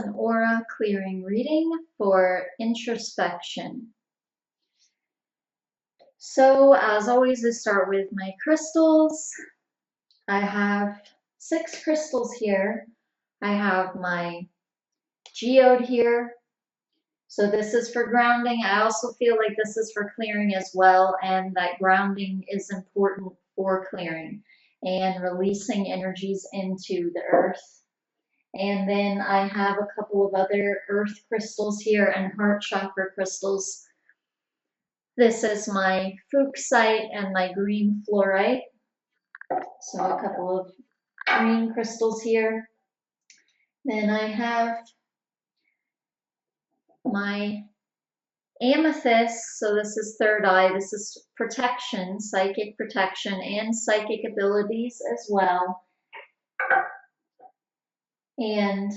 an aura clearing reading for introspection. So as always, I start with my crystals. I have 6 crystals here. I have my geode here. So this is for grounding. I also feel like this is for clearing as well, and that grounding is important for clearing and releasing energies into the earth. And then I have a couple of other earth crystals here and heart chakra crystals. This is my fuchsite and my green fluorite. So a couple of green crystals here. Then I have my amethyst. So this is third eye. This is protection, psychic protection, and psychic abilities as well. And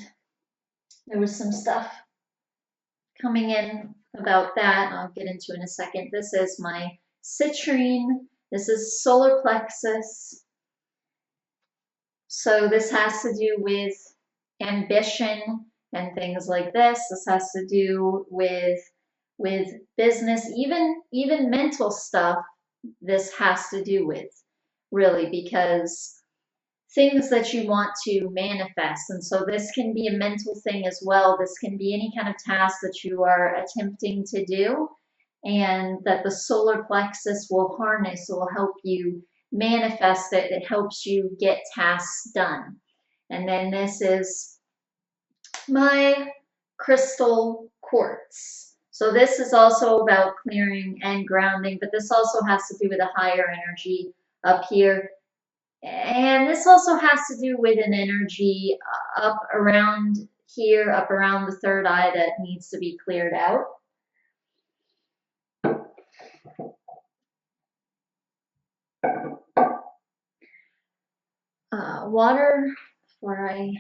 there was some stuff coming in about that I'll get into in a second. This is my citrine. This is solar plexus. So this has to do with ambition and things like this. This has to do with business, even mental stuff. This has to do with, really, because things that you want to manifest. And so this can be a mental thing as well. This can be any kind of task that you are attempting to do, and that the solar plexus will harness, will help you manifest it. It helps you get tasks done. And then this is my crystal quartz. So this is also about clearing and grounding, but this also has to do with a higher energy up here. And this also has to do with an energy up around here, up around the third eye that needs to be cleared out. Water before I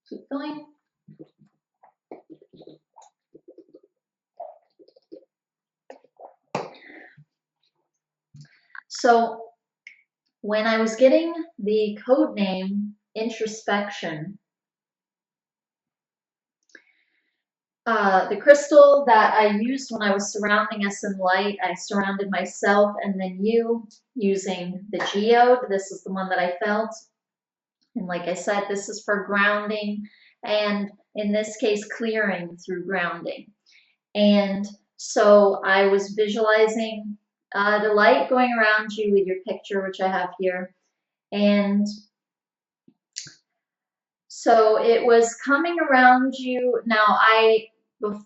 keep going. So when I was getting the code name Introspection, the crystal that I used when I was surrounding us in light, I surrounded myself and then you using the geode. This is the one that I felt. And like I said, this is for grounding, and in this case, clearing through grounding. And so I was visualizing the light going around you with your picture, which I have here. And so it was coming around you. Now, the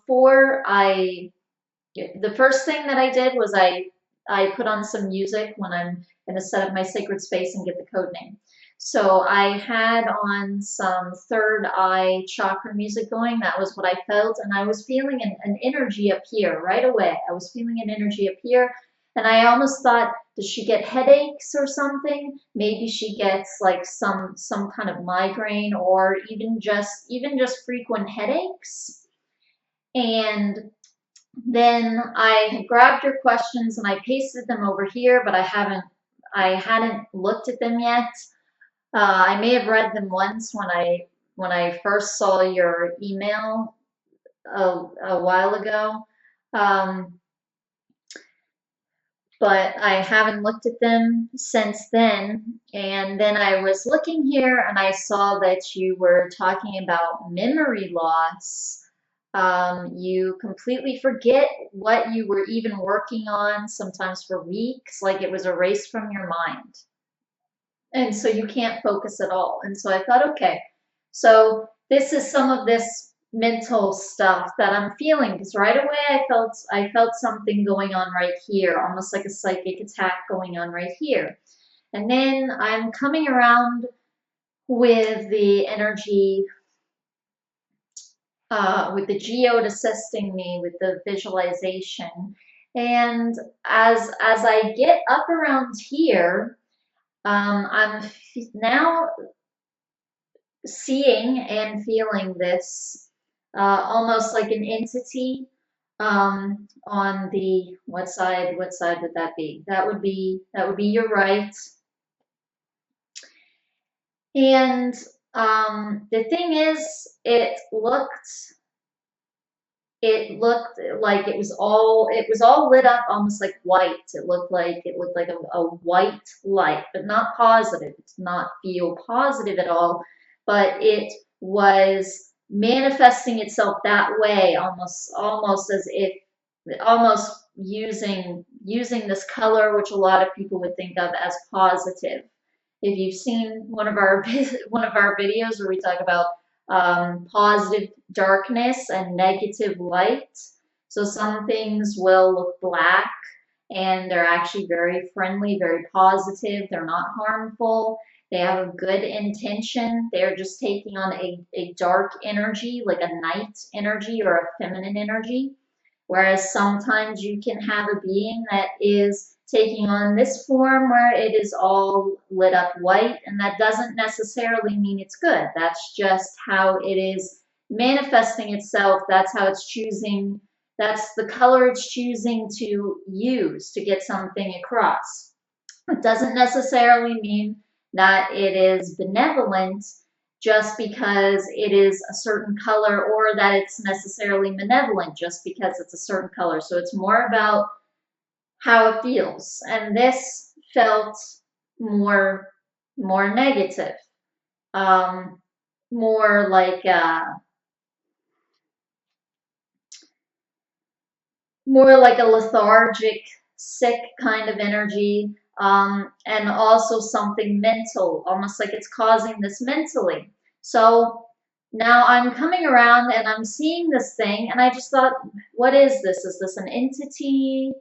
first thing that I did was I put on some music when I'm going to set up my sacred space and get the code name. So I had on some third eye chakra music going. That was what I felt. And I was feeling an energy up here right away. I was feeling an energy up here. And I almost thought, does she get headaches or something? Maybe she gets like some kind of migraine, or even just frequent headaches. And then I grabbed your questions and I pasted them over here, but I hadn't looked at them yet. I may have read them once when I first saw your email a while ago, but I haven't looked at them since then. And then I was looking here and I saw that you were talking about memory loss. You completely forget what you were even working on, sometimes for weeks, like it was erased from your mind. And so you can't focus at all. And so I thought, okay, so this is some of this mental stuff that I'm feeling, because right away I felt something going on right here, almost like a psychic attack going on right here. And then I'm coming around with the energy, with the geode assisting me with the visualization. And as I get up around here, I'm now seeing and feeling this almost like an entity on the what side would that be? That would be your right. And The thing is, it looked like it was all lit up almost like white. It looked like a white light, but not positive. It did not feel positive at all, but it was manifesting itself that way, almost as if almost using this color, which a lot of people would think of as positive. If you've seen one of our one of our videos where we talk about positive darkness and negative light, so some things will look black and they're actually very friendly, very positive. They're not harmful. They have a good intention. They're just taking on a dark energy, like a night energy or a feminine energy. Whereas sometimes you can have a being that is taking on this form where it is all lit up white, and that doesn't necessarily mean it's good. That's just how it is manifesting itself. That's how it's choosing, that's the color it's choosing to use to get something across. It doesn't necessarily mean that it is benevolent just because it is a certain color, or that it's necessarily malevolent just because it's a certain color. So it's more about how it feels. And this felt more more negative, um, more like a lethargic, sick kind of energy, and also something mental, almost like it's causing this mentally. So now I'm coming around and I'm seeing this thing, and I just thought, what is this? Is this an entity?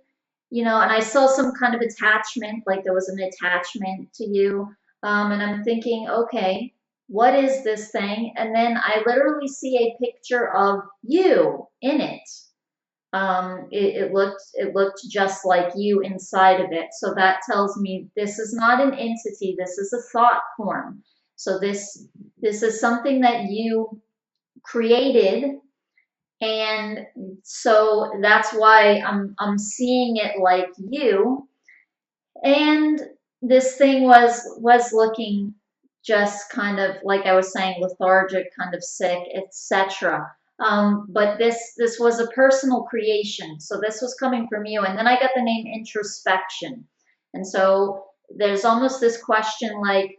And I saw some kind of attachment, like there was an attachment to you. And I'm thinking, okay, what is this thing? And then I literally see a picture of you in it. It looked just like you inside of it. So that tells me this is not an entity. This is a thought form. So this is something that you created, and so that's why I'm seeing it like you. And this thing was looking just kind of like I was saying, lethargic, kind of sick, etc. But this was a personal creation, so this was coming from you. And then I got the name Introspection, and so there's almost this question like,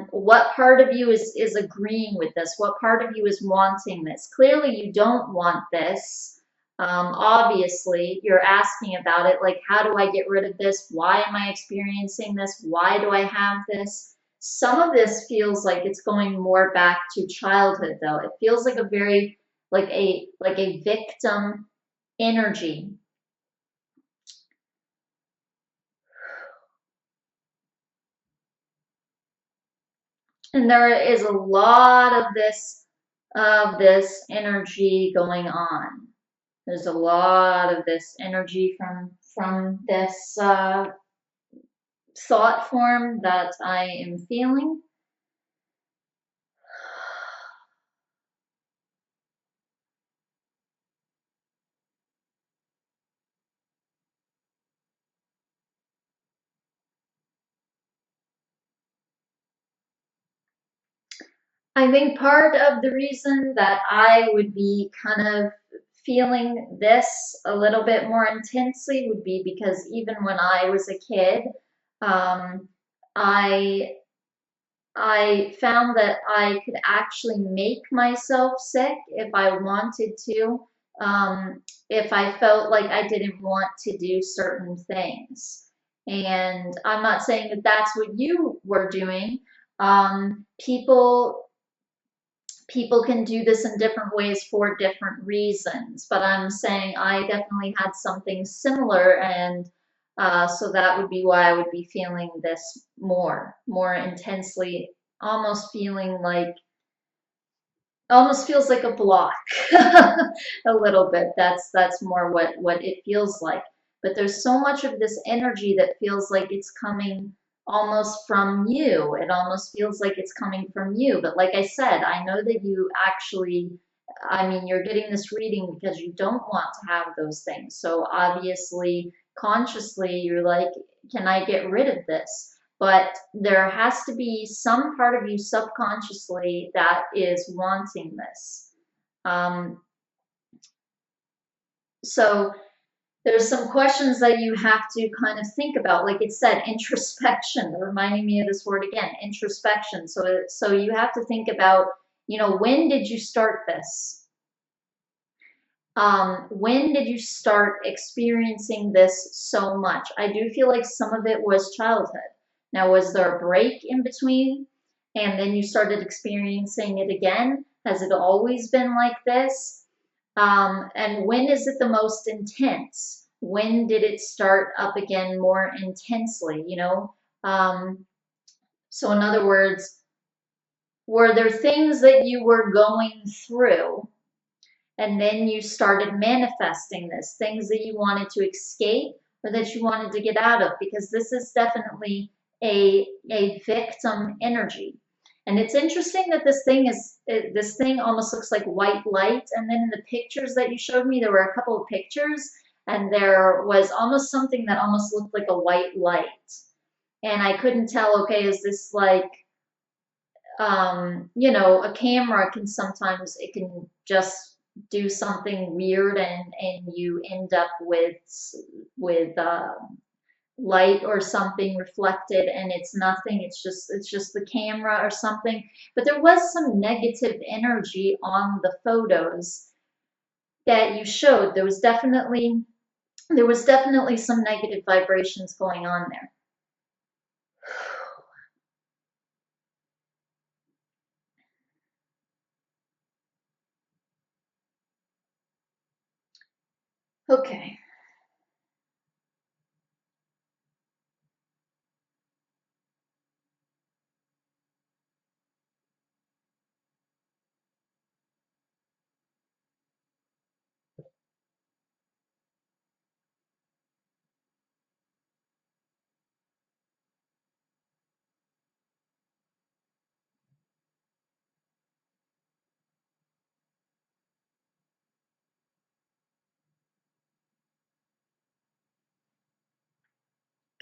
what part of you is agreeing with this? What part of you is wanting this? Clearly, you don't want this. Obviously, you're asking about it, like, how do I get rid of this? Why am I experiencing this? Why do I have this? Some of this feels like it's going more back to childhood, though. It feels like a very, like a victim energy. And there is a lot of this energy going on. There's a lot of this energy from this thought form that I am feeling. I think part of the reason that I would be kind of feeling this a little bit more intensely would be because even when I was a kid, um, I I found that I could actually make myself sick if I wanted to, if I felt like I didn't want to do certain things. And I'm not saying that that's what you were doing. People can do this in different ways for different reasons, but I'm saying I definitely had something similar, and so that would be why I would be feeling this more intensely, almost feeling like, almost feels like a block a little bit. That's more what it feels like. But there's so much of this energy that feels like it's coming almost from you. It almost feels like it's coming from you. But like I said, I know that you actually, I mean, you're getting this reading because you don't want to have those things. So obviously, consciously, you're like, can I get rid of this? but there has to be some part of you subconsciously that is wanting this. Um, so there's some questions that you have to kind of think about. Like it said, introspection, reminding me of this word again, introspection. So you have to think about, when did you start this? When did you start experiencing this so much? I do feel like some of it was childhood. Now, was there a break in between and then you started experiencing it again? Has it always been like this? And when is it the most intense? When did it start up again more intensely, so in other words, were there things that you were going through and then you started manifesting this, things that you wanted to escape or that you wanted to get out of? Because this is definitely a victim energy. And it's interesting that this thing almost looks like white light. And then in the pictures that you showed me, there were a couple of pictures and there was almost something that almost looked like a white light. And I couldn't tell, okay, is this like, a camera can sometimes, it can just do something weird and you end up with light or something reflected and it's nothing, it's just the camera or something. But there was some negative energy on the photos that you showed. There was definitely some negative vibrations going on there. Okay.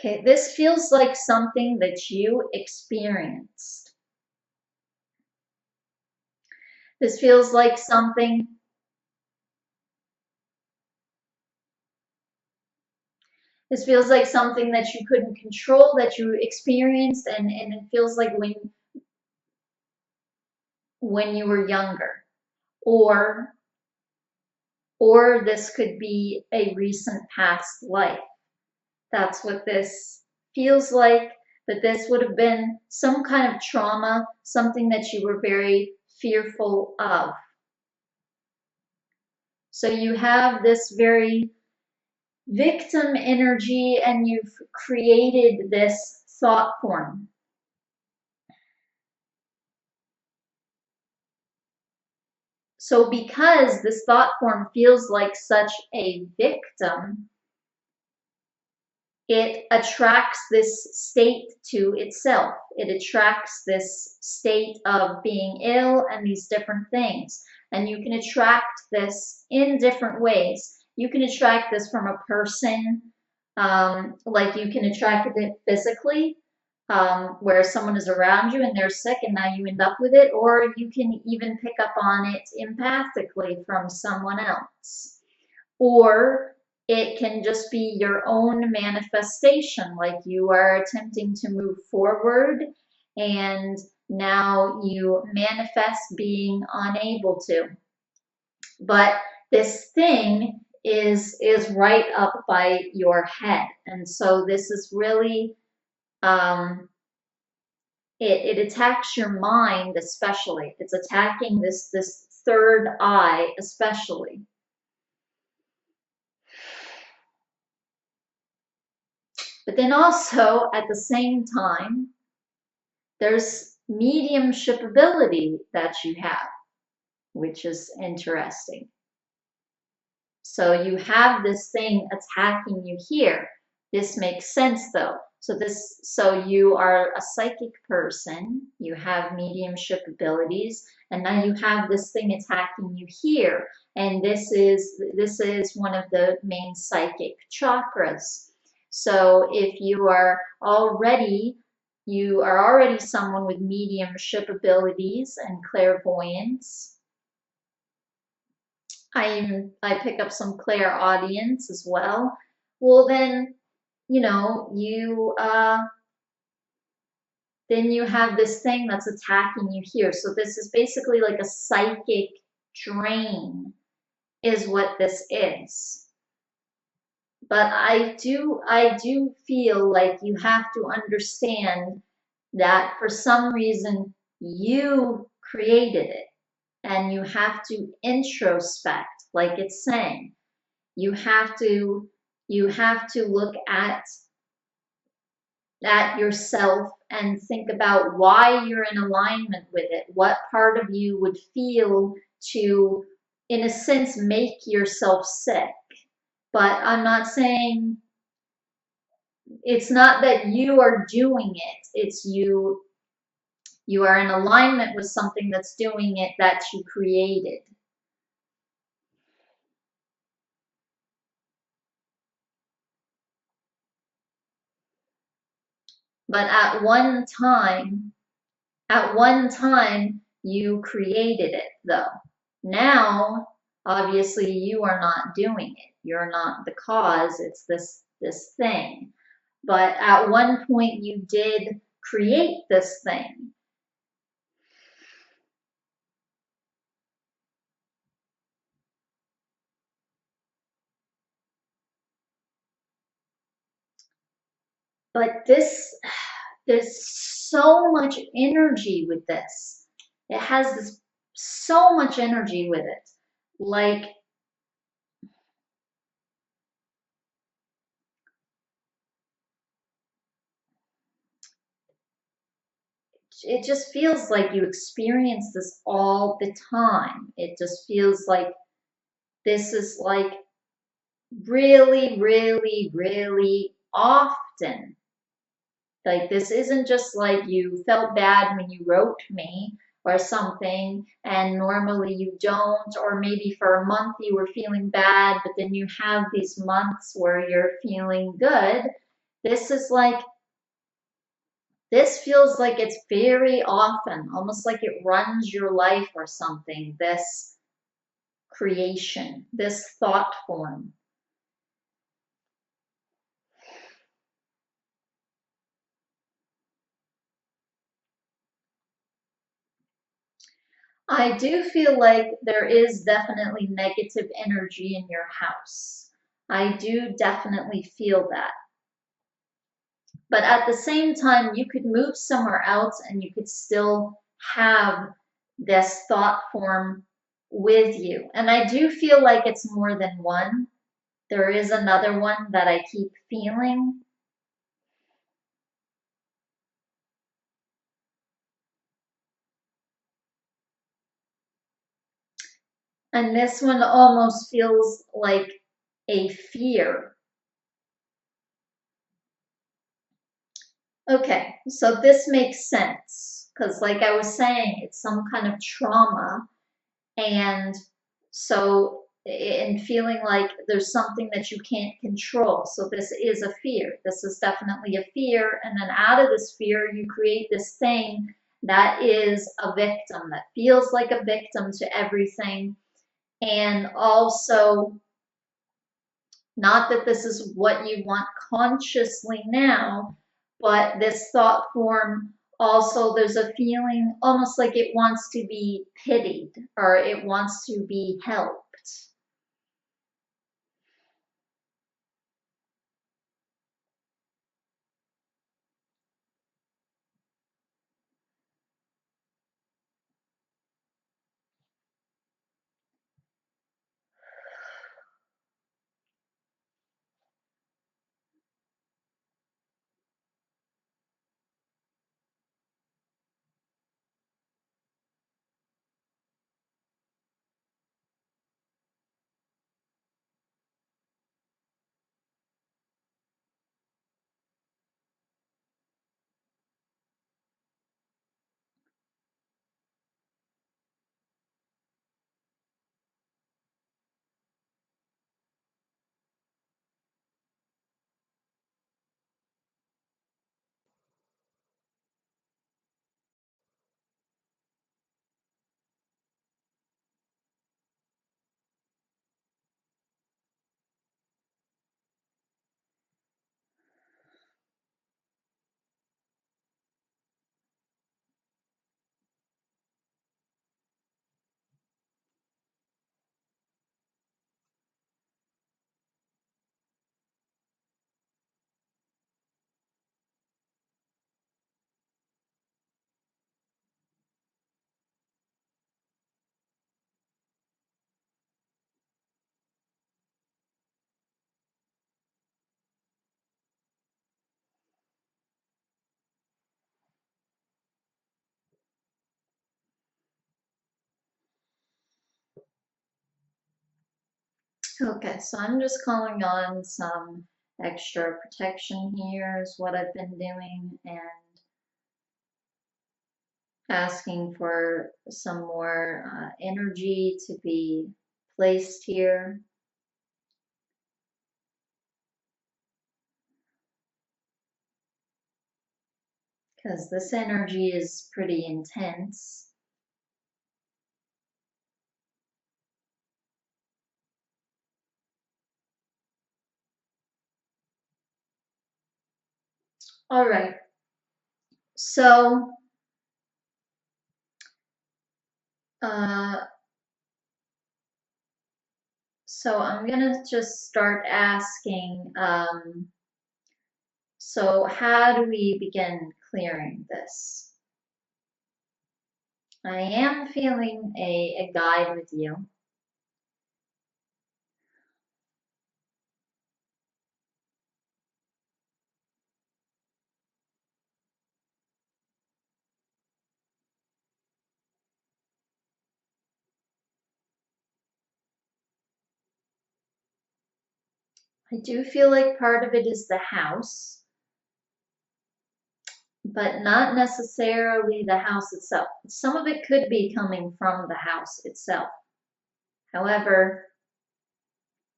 Okay, this feels like something that you experienced. This feels like something This feels like something that you couldn't control, that you experienced, and it feels like when you were younger. Or or this could be a recent past life. That's what this feels like, but this would have been some kind of trauma, something that you were very fearful of. So you have this very victim energy and you've created this thought form. So because this thought form feels like such a victim, it attracts this state to itself. It attracts this state of being ill and these different things. And you can attract this in different ways. You can attract this from a person, like you can attract it physically, where someone is around you and they're sick and now you end up with it, or you can even pick up on it empathically from someone else. Or it can just be your own manifestation, like you are attempting to move forward and now you manifest being unable to. But this thing is right up by your head. And so this is really it attacks your mind especially. It's attacking this third eye especially. But then also at the same time, there's mediumship ability that you have, which is interesting. So you have this thing attacking you here. This makes sense though. So you are a psychic person, you have mediumship abilities, and now you have this thing attacking you here. And this is one of the main psychic chakras. So if you are already You are already someone with mediumship abilities and clairvoyance. I pick up some clairaudience as well. Well, then, you know, then you have this thing that's attacking you here. So this is basically like a psychic drain is what this is. But I do feel like you have to understand that for some reason you created it, and you have to introspect, like it's saying. You have to look at yourself and think about why you're in alignment with it. What part of you would feel to, in a sense, make yourself sick? But I'm not saying, it's not that you are doing it, it's you are in alignment with something that's doing it, that you created. But at one time you created it, though. Now, obviously, you are not doing it. You're not the cause. It's this thing. But at one point you did create this thing. But there's so much energy with this. It has this so much energy with it. Like, it just feels like you experience this all the time. It just feels like this is like really, really, really often. Like, this isn't just like you felt bad when you wrote me or something, and normally you don't, or maybe for a month you were feeling bad, but then you have these months where you're feeling good. This is like, this feels like it's very often, almost like it runs your life or something, this creation, this thought form. I do feel like there is definitely negative energy in your house. I do definitely feel that. But at the same time, you could move somewhere else and you could still have this thought form with you. And I do feel like it's more than one. There is another one that I keep feeling. And this one almost feels like a fear. Okay, so this makes sense because, like I was saying, it's some kind of trauma. And so, in feeling like there's something that you can't control. So, this is a fear. This is definitely a fear. And then out of this fear, you create this thing that is a victim, that feels like a victim to everything. And also, not that this is what you want consciously now, but this thought form also, there's a feeling almost like it wants to be pitied or it wants to be helped. Okay, so I'm just calling on some extra protection here is what I've been doing, and asking for some more energy to be placed here. Because this energy is pretty intense. All right, so uh, I'm gonna just start asking. So how do we begin clearing this? I am feeling a guide with you. I do feel like part of it is the house, but not necessarily the house itself. Some of it could be coming from the house itself. However,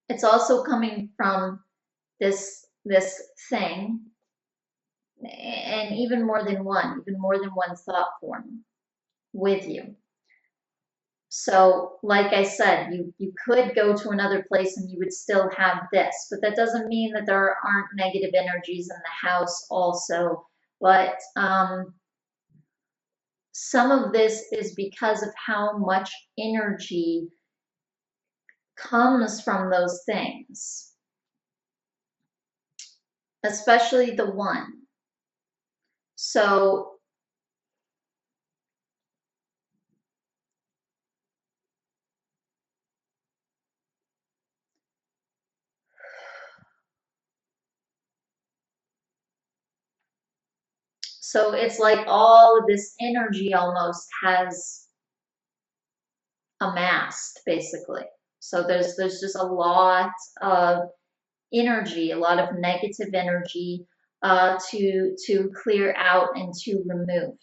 it's also coming from this thing, and even more than one thought form with you. So, like I said, you could go to another place and you would still have this, but that doesn't mean that there aren't negative energies in the house also. But some of this is because of how much energy comes from those things, especially the one. So it's like all of this energy almost has amassed, basically. So there's just a lot of energy, a lot of negative energy to clear out and to remove.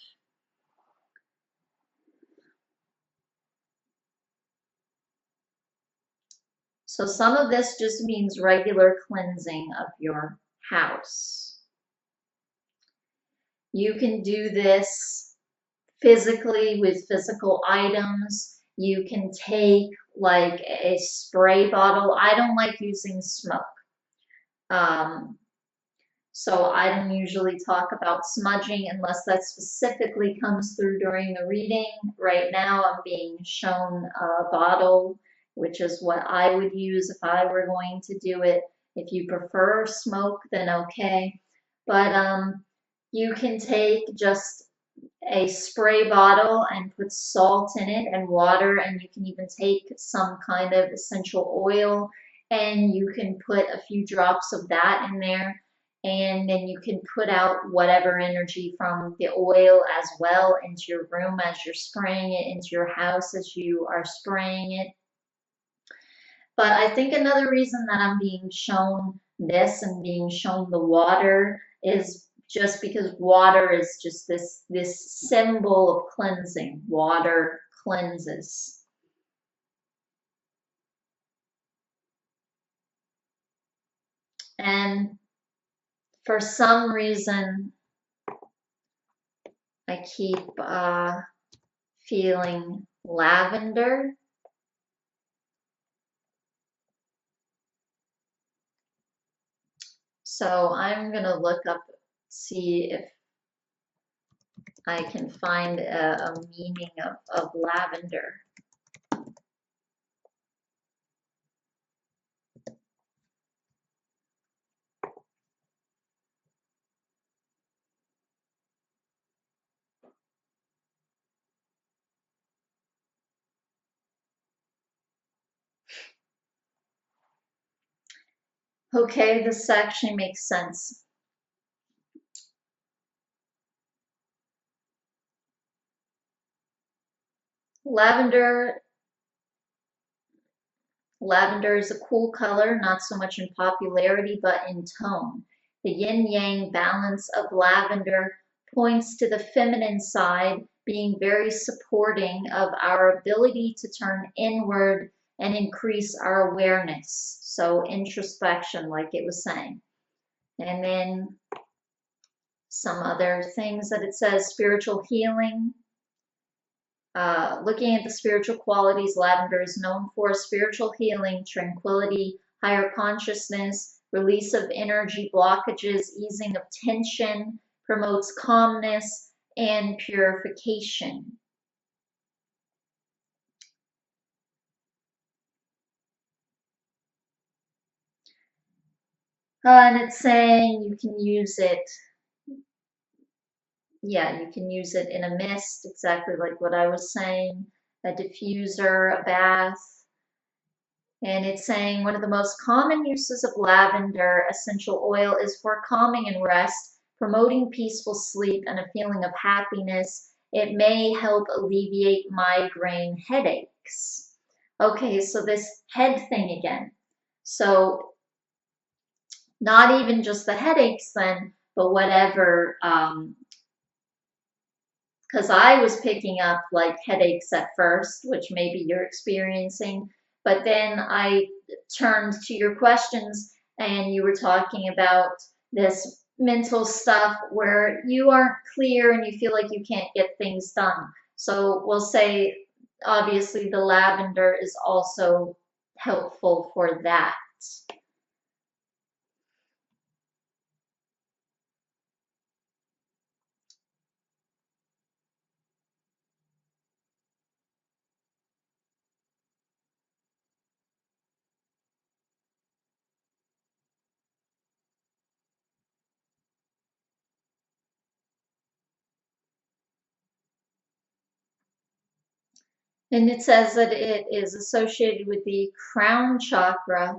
So some of this just means regular cleansing of your house. You can do this physically with physical items. You can take like a spray bottle. I don't like using smoke. Um, so I don't usually talk about smudging unless that specifically comes through during the reading. Right now I'm being shown a bottle, which is what I would use if I were going to do it. If you prefer smoke, then okay. But you can take just a spray bottle and put salt in it and water, and you can even take some kind of essential oil and you can put a few drops of that in there, and then you can put out whatever energy from the oil as well into your room as you're spraying it, into your house as you are spraying it. But I think another reason that I'm being shown this and being shown the water is just because water is just this symbol of cleansing. Water cleanses. And for some reason, I keep feeling lavender. So I'm going to look up, see if I can find a meaning of lavender. Okay, this actually makes sense. Lavender Lavender is a cool color, not so much in popularity, but in tone. The yin-yang balance of lavender points to the feminine side, being very supporting of our ability to turn inward and increase our awareness. So introspection, like it was saying. And then some other things that it says, spiritual healing. Looking at the spiritual qualities, lavender is known for spiritual healing, tranquility, higher consciousness, release of energy blockages, easing of tension, promotes calmness, and purification. And it's saying you can use it, yeah, you can use it in a mist, exactly like what I was saying, a diffuser, a bath. And it's saying one of the most common uses of lavender essential oil is for calming and rest, promoting peaceful sleep and a feeling of happiness. It may help alleviate migraine headaches. Okay, so this head thing again. So not even just the headaches then, but whatever, because I was picking up like headaches at first, which maybe you're experiencing, but then I turned to your questions and you were talking about this mental stuff where you aren't clear and you feel like you can't get things done. So we'll say obviously the lavender is also helpful for that. And it says that it is associated with the crown chakra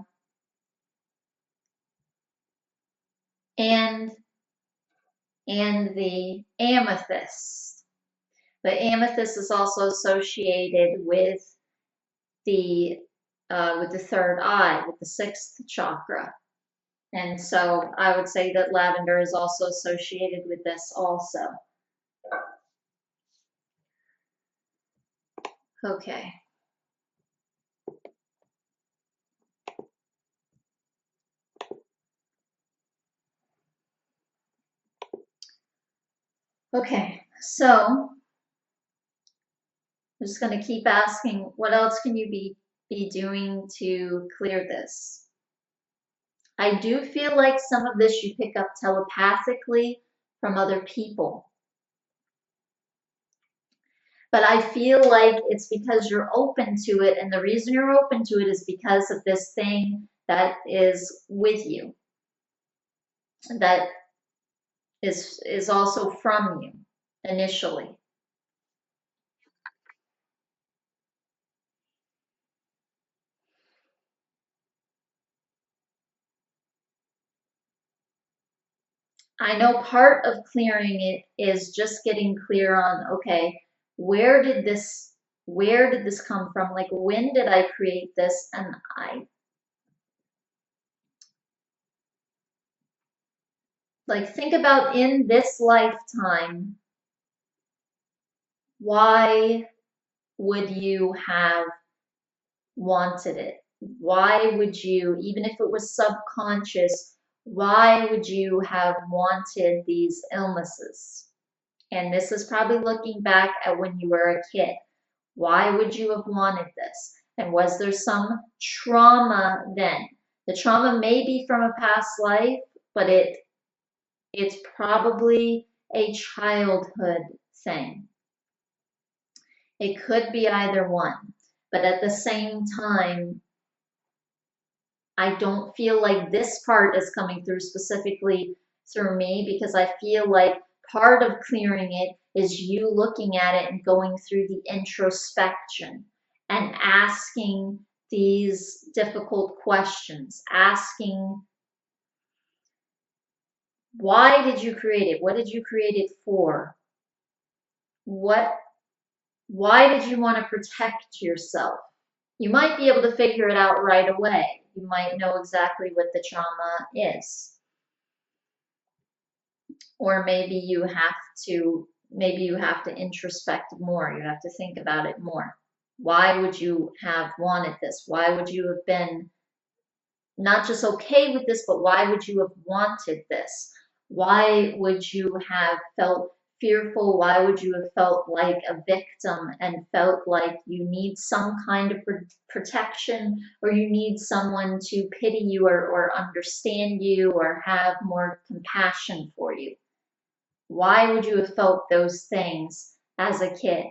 and the amethyst. The amethyst is also associated with the third eye, with the sixth chakra. And so I would say that lavender is also associated with this also. Okay. Okay, so I'm just going to keep asking, what else can you be doing to clear this? I do feel like some of this you pick up telepathically from other people. But I feel like it's because you're open to it, and the reason you're open to it is because of this thing that is with you, that is also from you initially. I know part of clearing it is just getting clear on, okay, where did this come from? Like, when did I create this? And I like think about in this lifetime, why would you have wanted it? Why would you, even if it was subconscious, why would you have wanted these illnesses? And this is probably looking back at when you were a kid. Why would you have wanted this? And was there some trauma then? The trauma may be from a past life, but it's probably a childhood thing. It could be either one. But at the same time, I don't feel like this part is coming through specifically through me, because I feel like part of clearing it is you looking at it and going through the introspection and asking these difficult questions, asking, why did you create it? What did you create it for? Why did you want to protect yourself? You might be able to figure it out right away. You might know exactly what the trauma is. Or maybe you have to introspect more. You have to think about it more. Why would you have wanted this? Why would you have been not just okay with this, but why would you have wanted this? Why would you have felt fearful? Why would you have felt like a victim and felt like you need some kind of protection, or you need someone to pity you, or understand you, or have more compassion for you? Why would you have felt those things as a kid?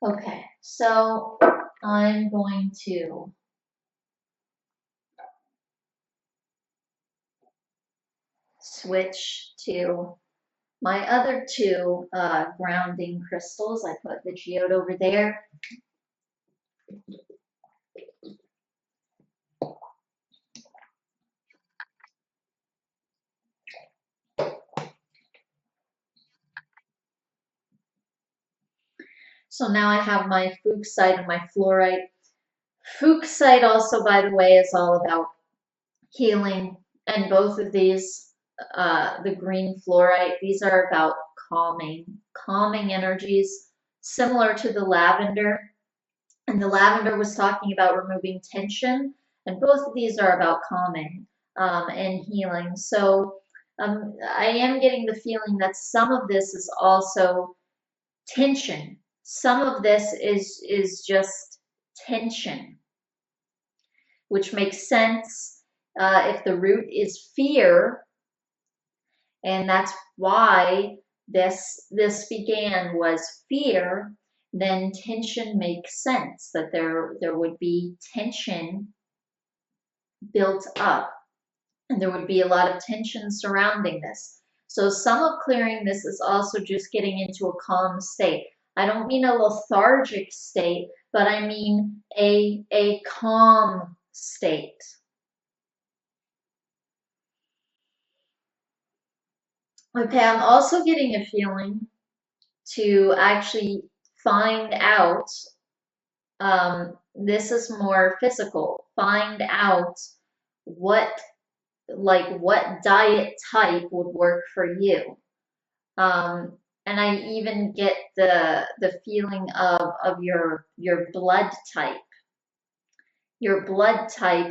Okay, so I'm going to switch to my other two grounding crystals. I put the geode over there. So now I have my fuchsite and my fluorite. Fuchsite also, by the way, is all about healing. And both of these, the green fluorite, these are about calming energies, similar to the lavender. And the lavender was talking about removing tension, and both of these are about calming and healing. So I am getting the feeling that some of this is also tension. Some of this is just tension, which makes sense if the root is fear, and that's why this began was fear. Then tension makes sense, that there would be tension built up, and there would be a lot of tension surrounding this. So some of clearing this is also just getting into a calm state. I don't mean a lethargic state, but I mean a calm state. Okay, I'm also getting a feeling to actually find out, this is more physical, find out what what diet type would work for you. And I even get the feeling of your blood type,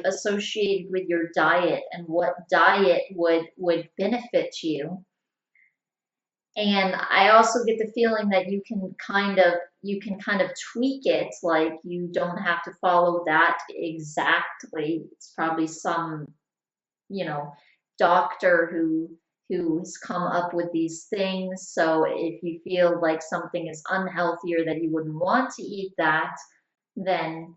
associated with your diet, and what diet would benefit you. And I also get the feeling that you can kind of tweak it, like you don't have to follow that exactly. It's probably some, you know, doctor who's come up with these things. So if you feel like something is unhealthy or that you wouldn't want to eat that, then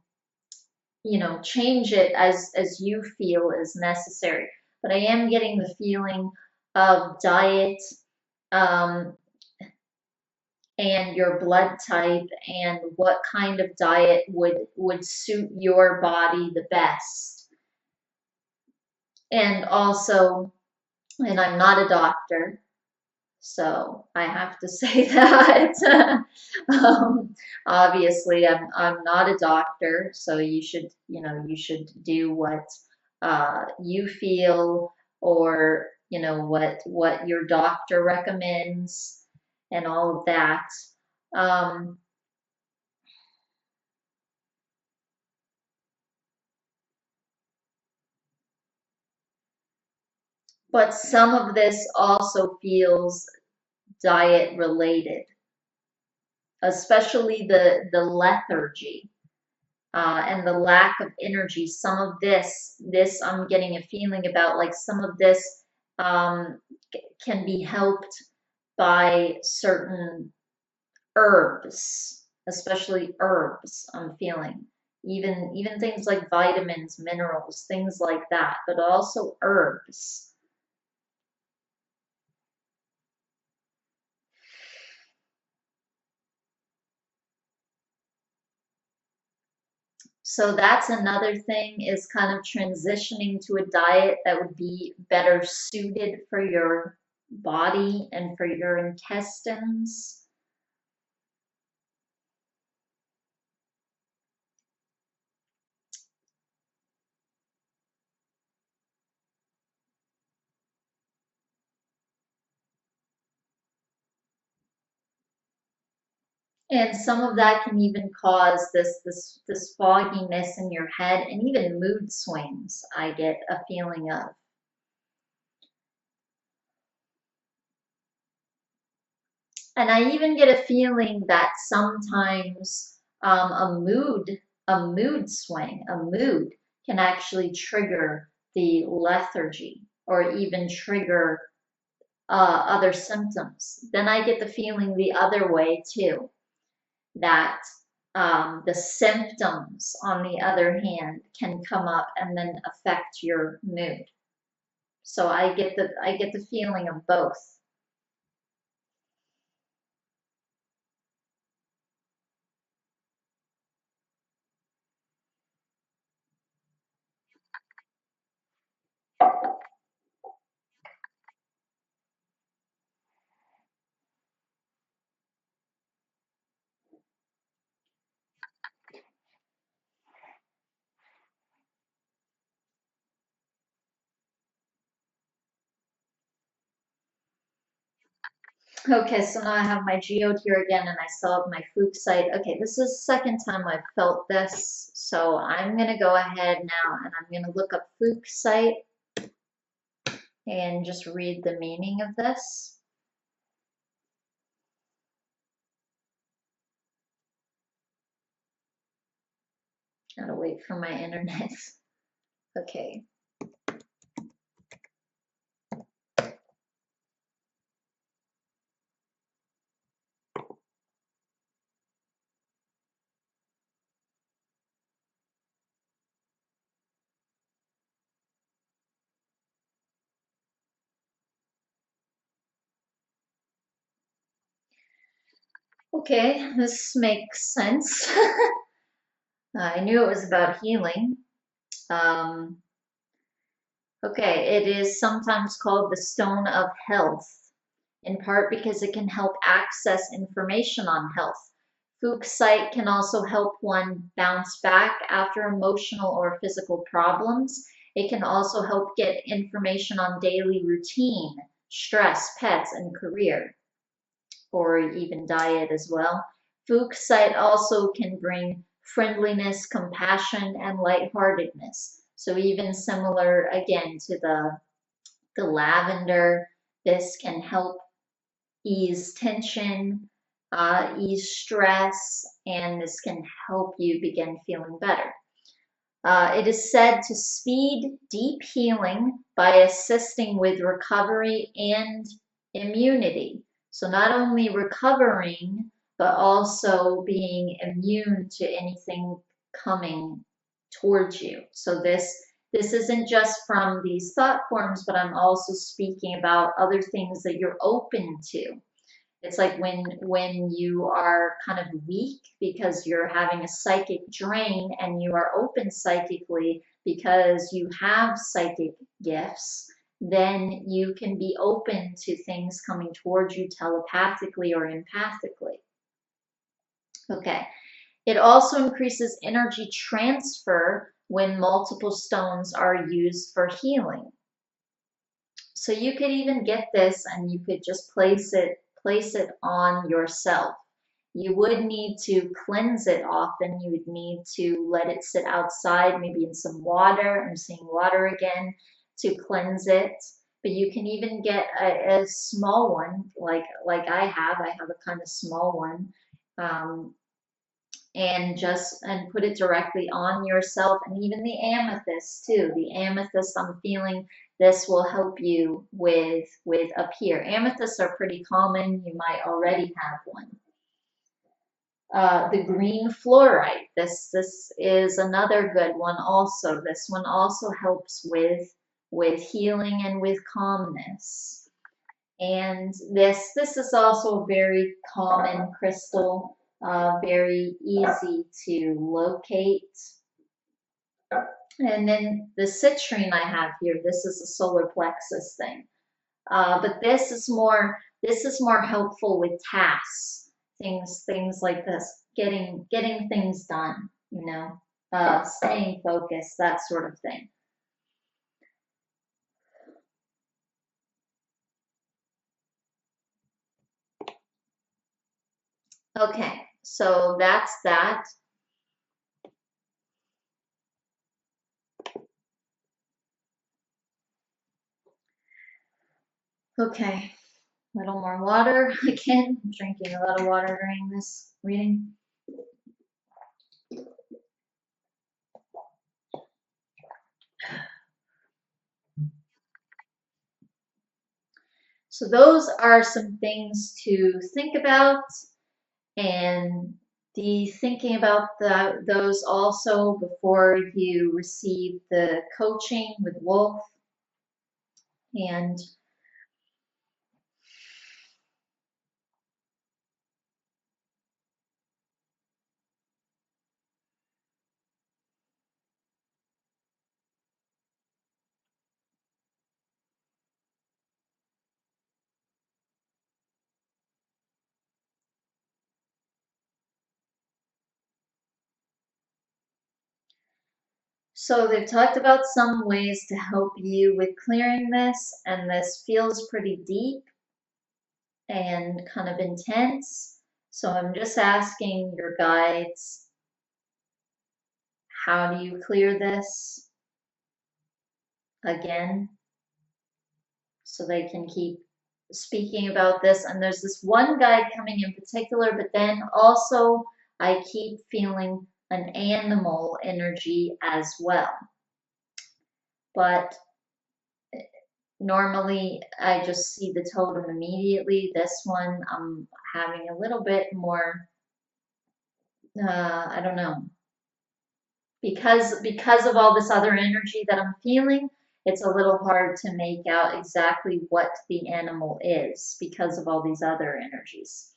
change it as you feel is necessary. But I am getting the feeling of diet, um, and your blood type, and what kind of diet would suit your body the best. And also, and I'm not a doctor, so I have to say that. Obviously, I'm not a doctor, so you should do what you feel, or what your doctor recommends, and all of that. Um, but some of this also feels diet related, especially the lethargy, and the lack of energy. Some of this I'm getting a feeling about, like some of this um, can be helped by certain herbs, especially herbs. I'm feeling even things like vitamins, minerals, things like that, but also herbs. So that's another thing, is kind of transitioning to a diet that would be better suited for body and for your intestines. And some of that can even cause this fogginess in your head and even mood swings, I get a feeling of. And I even get a feeling that sometimes a mood swing, a mood can actually trigger the lethargy or even trigger other symptoms. Then I get the feeling the other way too, that the symptoms, on the other hand, can come up and then affect your mood. So I get the feeling of both. Okay, so now I have my geode here again and I still have my fuchsite. Okay, this is the second time I've felt this, so I'm gonna go ahead now and I'm gonna look up fuchsite and just read the meaning of this. Gotta wait for my internet. Okay. Okay, this makes sense. I knew it was about healing. Um, okay, it is sometimes called the stone of health, in part because it can help access information on health. Fuchsite can also help one bounce back after emotional or physical problems. It can also help get information on daily routine, stress, pets, and career, or even diet as well. Fuchsite also can bring friendliness, compassion, and lightheartedness. So even similar again to the lavender, this can help ease tension, ease stress, and this can help you begin feeling better. It is said to speed deep healing by assisting with recovery and immunity. So, not only recovering, but also being immune to anything coming towards you. So, this isn't just from these thought forms, but I'm also speaking about other things that you're open to. It's like when you are kind of weak because you're having a psychic drain and you are open psychically because you have psychic gifts, then you can be open to things coming towards you telepathically or empathically. Okay. It also increases energy transfer when multiple stones are used for healing. So you could even get this and you could just place it on yourself. You would need to cleanse it often. You would need to let it sit outside, maybe in some water. I'm seeing water again to cleanse it. But you can even get a small one, like I have. I have a kind of small one. Um, and put it directly on yourself, and even the amethyst too. The amethyst, I'm feeling this will help you with up here. Amethysts are pretty common. You might already have one. The green fluorite. This is another good one also. This one also helps with healing and with calmness. And this is also a very common crystal, very easy to locate. And then the citrine I have here, this is a solar plexus thing. But this is more helpful with tasks, things like this, getting things done, staying focused, that sort of thing. Okay, so that's that. Okay, a little more water. Again, I'm drinking a lot of water during this reading. So those are some things to think about, and be thinking about those also before you receive the coaching with Wolf. And so they've talked about some ways to help you with clearing this, and this feels pretty deep and kind of intense. So I'm just asking your guides, how do you clear this again? So they can keep speaking about this. And there's this one guide coming in particular, but then also I keep feeling an animal energy as well. But normally I just see the totem immediately. This one I'm having a little bit more, I don't know, because of all this other energy that I'm feeling, it's a little hard to make out exactly what the animal is because of all these other energies.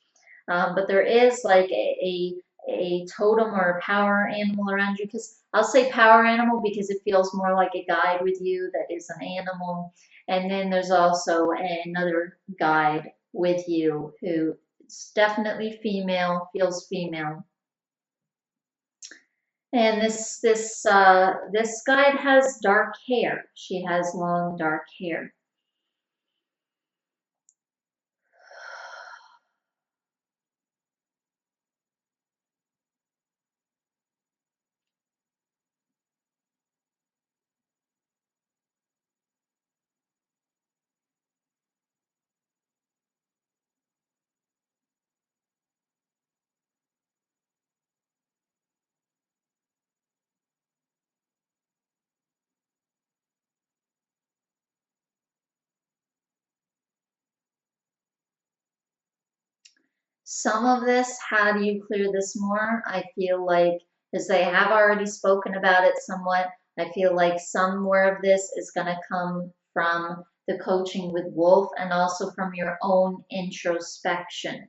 But there is like a totem or a power animal around you, because I'll say power animal because it feels more like a guide with you that is an animal. And then there's also another guide with you who is definitely female, feels female. And this guide has dark hair. She has long dark hair. Some of this, how do you clear this more? I feel like, as they have already spoken about it somewhat, I feel like some more of this is going to come from the coaching with Wolf and also from your own introspection,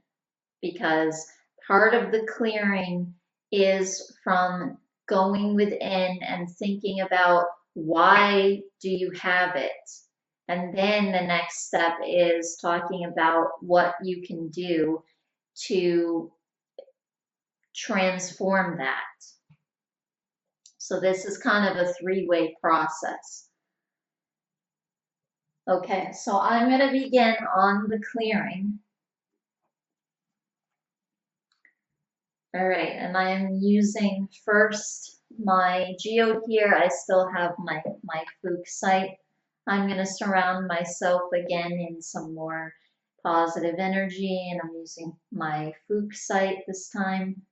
because part of the clearing is from going within and thinking about, why do you have it? And then the next step is talking about what you can do to transform that. So this is kind of a three-way process. Okay, so I'm going to begin on the clearing. All right, and I'm using first my geode here. I still have my Fuchsite. I'm going to surround myself again in some more positive energy, and I'm using my Fuchsite this time.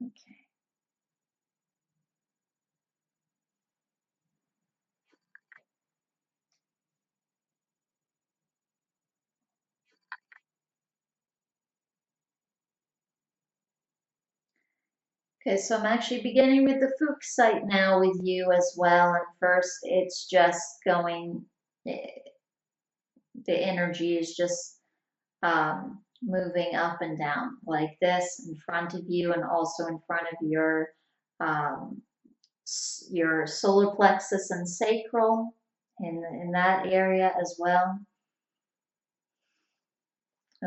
Okay. Okay, so I'm actually beginning with the Fuchs site now with you as well. And first, it's just going, eh, the energy is just moving up and down like this in front of you and also in front of um, your solar plexus and sacral in that area as well.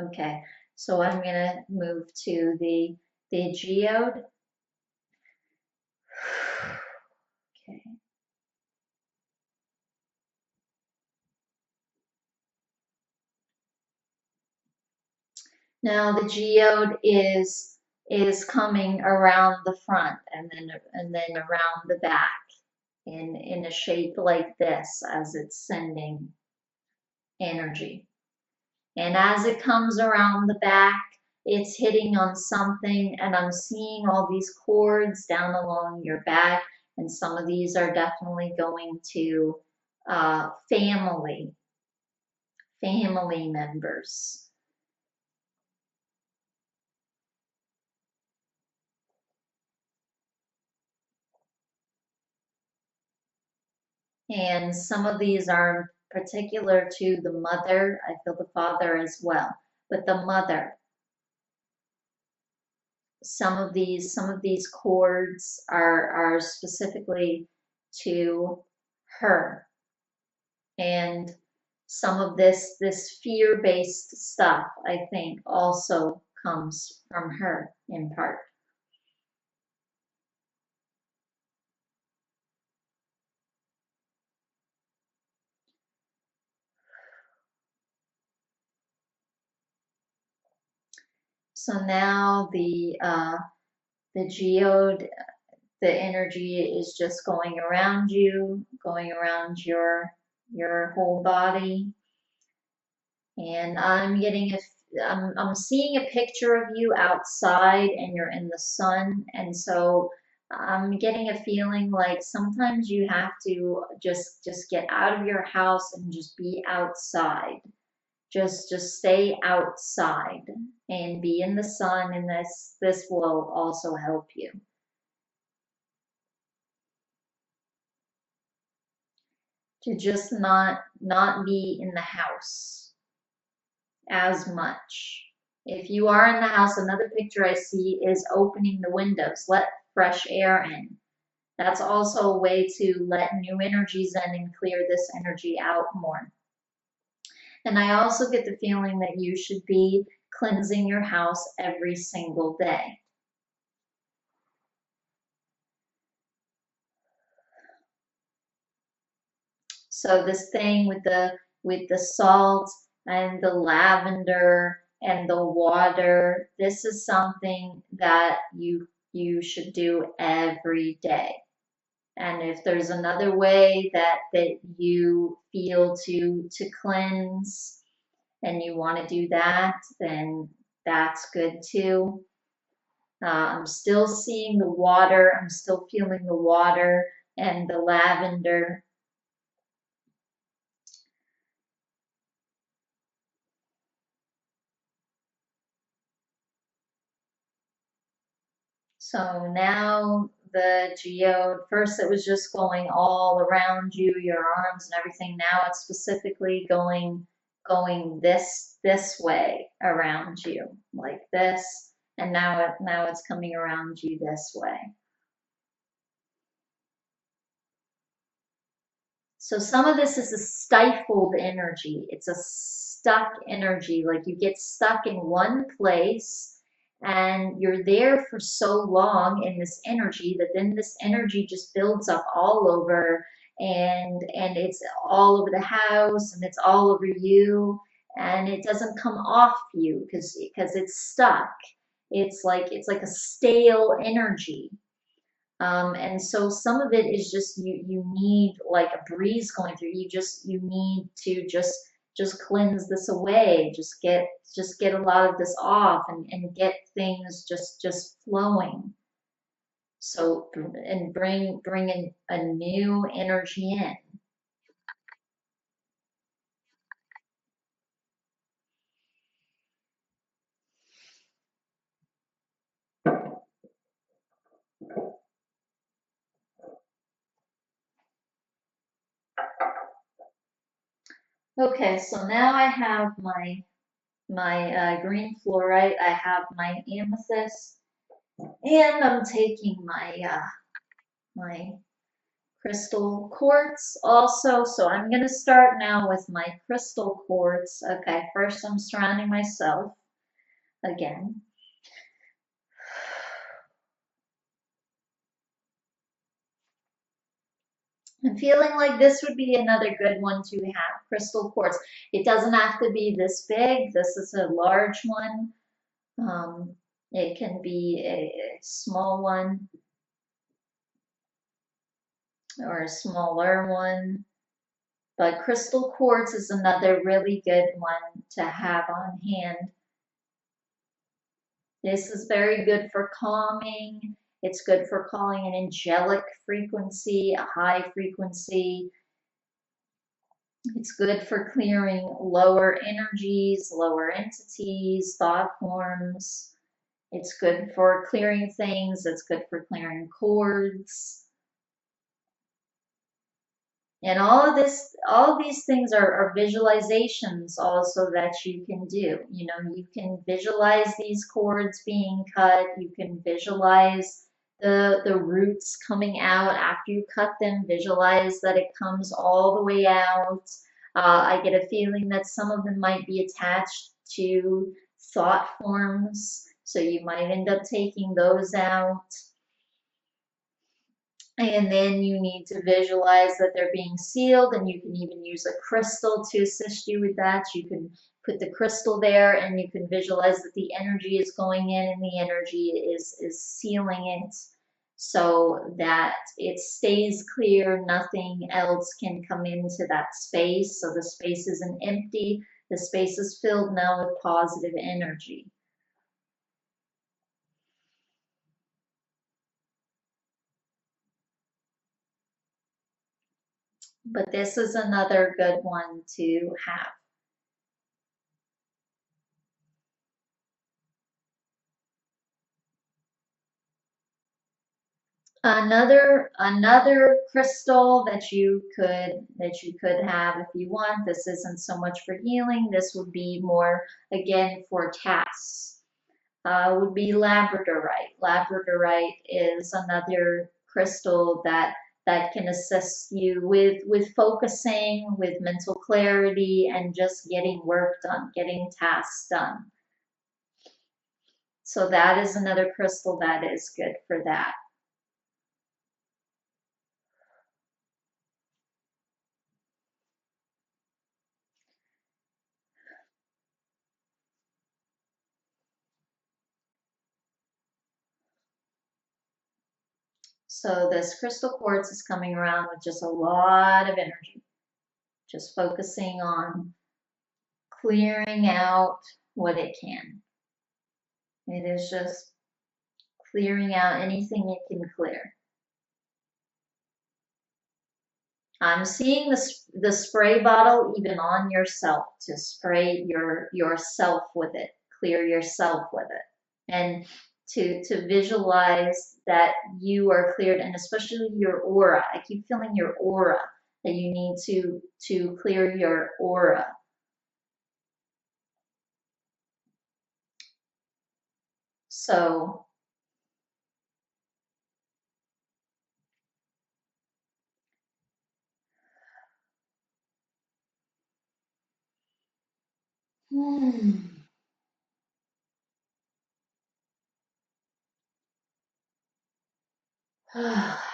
Okay, so I'm gonna move to the geode. Okay. Now the geode is coming around the front and then around the back in a shape like this as it's sending energy. And as it comes around the back, it's hitting on something, and I'm seeing all these cords down along your back, and some of these are definitely going to family members. And some of these are particular to the mother. I feel the father as well, but the mother. Some of these chords are specifically to her, and some of this fear-based stuff I think also comes from her in part. So now the geode, the energy is just going around you, going around your whole body. And I'm seeing a picture of you outside and you're in the sun. And so I'm getting a feeling like sometimes you have to just get out of your house and just be outside. Just stay outside and be in the sun, and this will also help you. To just not be in the house as much. If you are in the house, another picture I see is opening the windows, let fresh air in. That's also a way to let new energies in and clear this energy out more. And I also get the feeling that you should be cleansing your house every single day. So this thing with the salt and the lavender and the water, this is something that you should do every day. And if there's another way that you feel to cleanse and you want to do that, then that's good too. I'm still seeing the water. I'm still feeling the water and the lavender. So now the geode, first it was just going all around you, your arms and everything. Now it's specifically going this way around you, like this, and now it's coming around you this way. So some of this is a stifled energy. It's a stuck energy, like you get stuck in one place and you're there for so long in this energy that then this energy just builds up all over, and it's all over the house and it's all over you, and it doesn't come off you because it's stuck. It's like a stale energy. And so some of it is just you need like a breeze going through. You need to just cleanse this away. Just get a lot of this off and get things just flowing. So and bring in a new energy in. Okay, so now I have my green fluorite, I have my amethyst, and I'm taking my crystal quartz also. So I'm gonna start now with my crystal quartz. Okay, first I'm surrounding myself again. I'm feeling like this would be another good one to have, crystal quartz. It doesn't have to be this big. This is a large one. It can be a small one or a smaller one. But crystal quartz is another really good one to have on hand. This is very good for calming. It's good for calling an angelic frequency, a high frequency. It's good for clearing lower energies, lower entities, thought forms. It's good for clearing things. It's good for clearing cords. And all of these things are visualizations also that you can do. You know, you can visualize these cords being cut. You can visualize the roots coming out after you cut them. Visualize that it comes all the way out. I get a feeling that some of them might be attached to thought forms, so you might end up taking those out. And then you need to visualize that they're being sealed, and you can even use a crystal to assist you with that. You can put the crystal there and you can visualize that the energy is going in and the energy is sealing it so that it stays clear. Nothing else can come into that space. So the space isn't empty. The space is filled now with positive energy. But this is another good one to have. Another crystal that you could have if you want. This isn't so much for healing. This would be more again for tasks. Would be labradorite. Labradorite is another crystal that can assist you with focusing, with mental clarity, and just getting work done, getting tasks done. So that is another crystal that is good for that. So this crystal quartz is coming around with just a lot of energy, just focusing on clearing out what it can. It is just clearing out anything it can clear. I'm seeing the spray bottle even on yourself to spray yourself with it, clear yourself with it, and to visualize that you are cleared, and especially your aura. I keep feeling your aura, that you need to clear your aura. So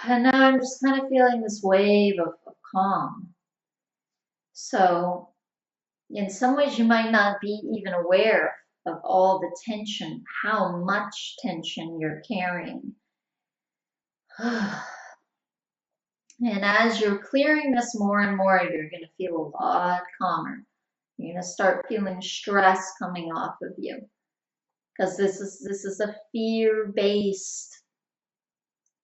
and now I'm just kind of feeling this wave of calm. So in some ways, you might not be even aware of all the tension, how much tension you're carrying. And as you're clearing this more and more, you're going to feel a lot calmer. You're going to start feeling stress coming off of you, because this is a fear-based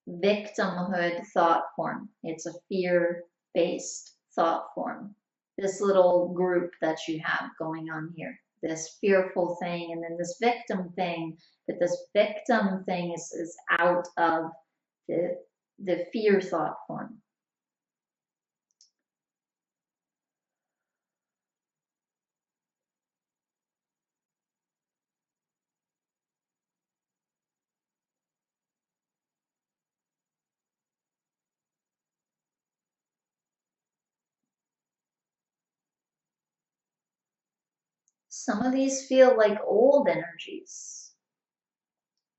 victimhood thought form. It's a fear-based thought form. This little group that you have going on here, this fearful thing, and then this victim thing, but this victim thing is out of the fear thought form. Some of these feel like old energies.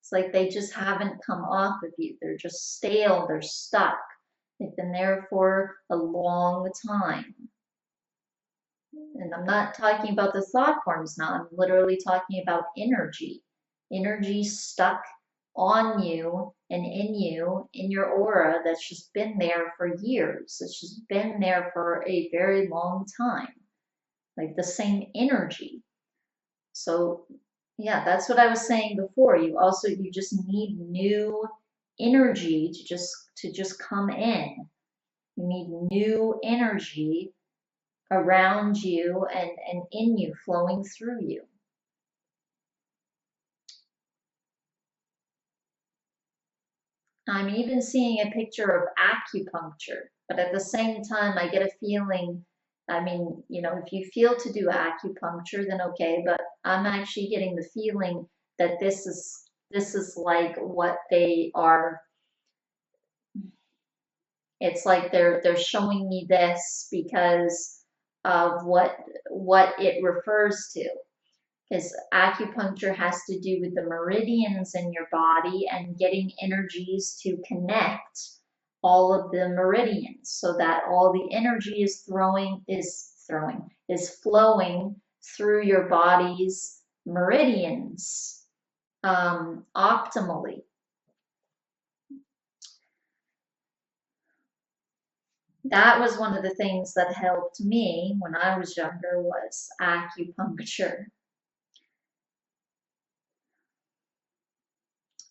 It's like they just haven't come off of you. They're just stale, they're stuck. They've been there for a long time. And I'm not talking about the thought forms now, I'm literally talking about energy. Energy stuck on you and in your aura that's just been there for years. It's just been there for a very long time, like the same energy. So yeah, that's what I was saying before. You just need new energy to just come in. You need new energy around you and in you, flowing through you. I'm even seeing a picture of acupuncture, but at the same time, I get a feeling, I mean, if you feel to do acupuncture, then okay, but I'm actually getting the feeling that this is like what they are. It's like they're showing me this because of what it refers to. Because acupuncture has to do with the meridians in your body and getting energies to connect all of the meridians so that all the energy is flowing through your body's meridians optimally. That was one of the things that helped me when I was younger was acupuncture.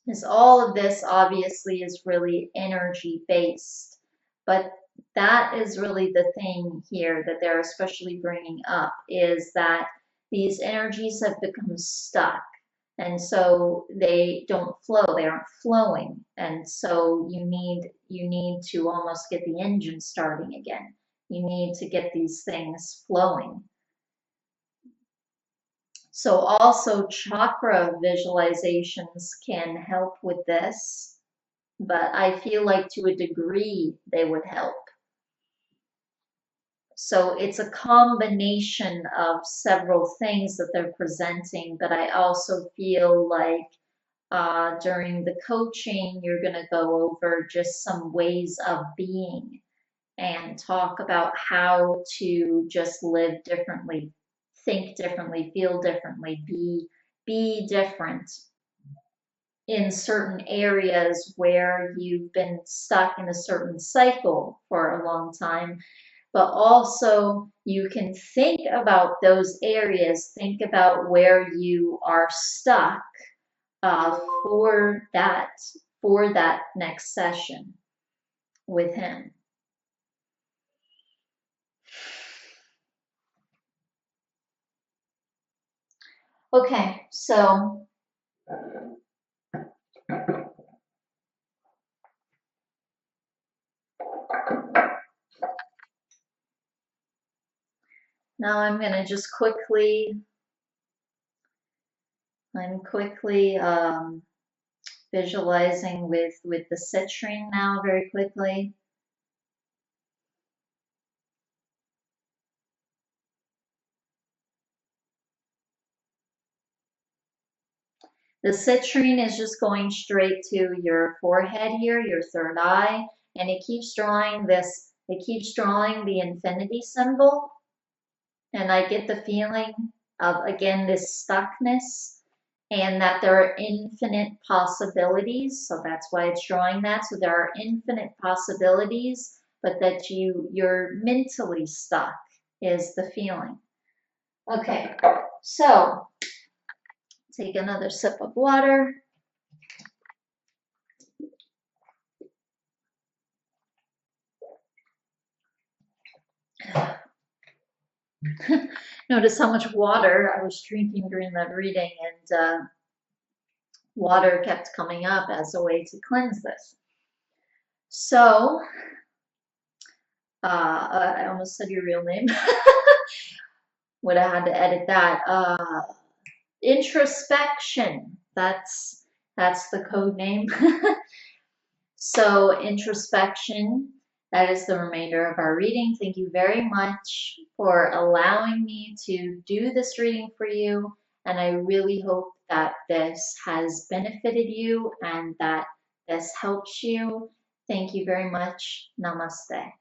Because all of this obviously is really energy based, but that is really the thing here that they're especially bringing up is that these energies have become stuck, and so they don't flow, they aren't flowing, and so you need to almost get the engine starting again. You need to get these things flowing. So also chakra visualizations can help with this, but I feel like to a degree they would help. So it's a combination of several things that they're presenting, but I also feel like during the coaching, you're going to go over just some ways of being and talk about how to just live differently, think differently, feel differently, be different in certain areas where you've been stuck in a certain cycle for a long time. But also you can think about those areas, think about where you are stuck for that next session with him. Okay, so now I'm going to just I'm quickly visualizing with the citrine now very quickly. The citrine is just going straight to your forehead here, your third eye, and it keeps drawing the infinity symbol. And I get the feeling of, again, this stuckness and that there are infinite possibilities. So that's why it's drawing that. So there are infinite possibilities, but that you're mentally stuck is the feeling. Okay, so take another sip of water. Notice how much water I was drinking during that reading, and water kept coming up as a way to cleanse this. So, I almost said your real name. Would have had to edit that. Introspection. That's the code name. So introspection, that is the remainder of our reading. Thank you very much for allowing me to do this reading for you. And I really hope that this has benefited you and that this helps you. Thank you very much. Namaste.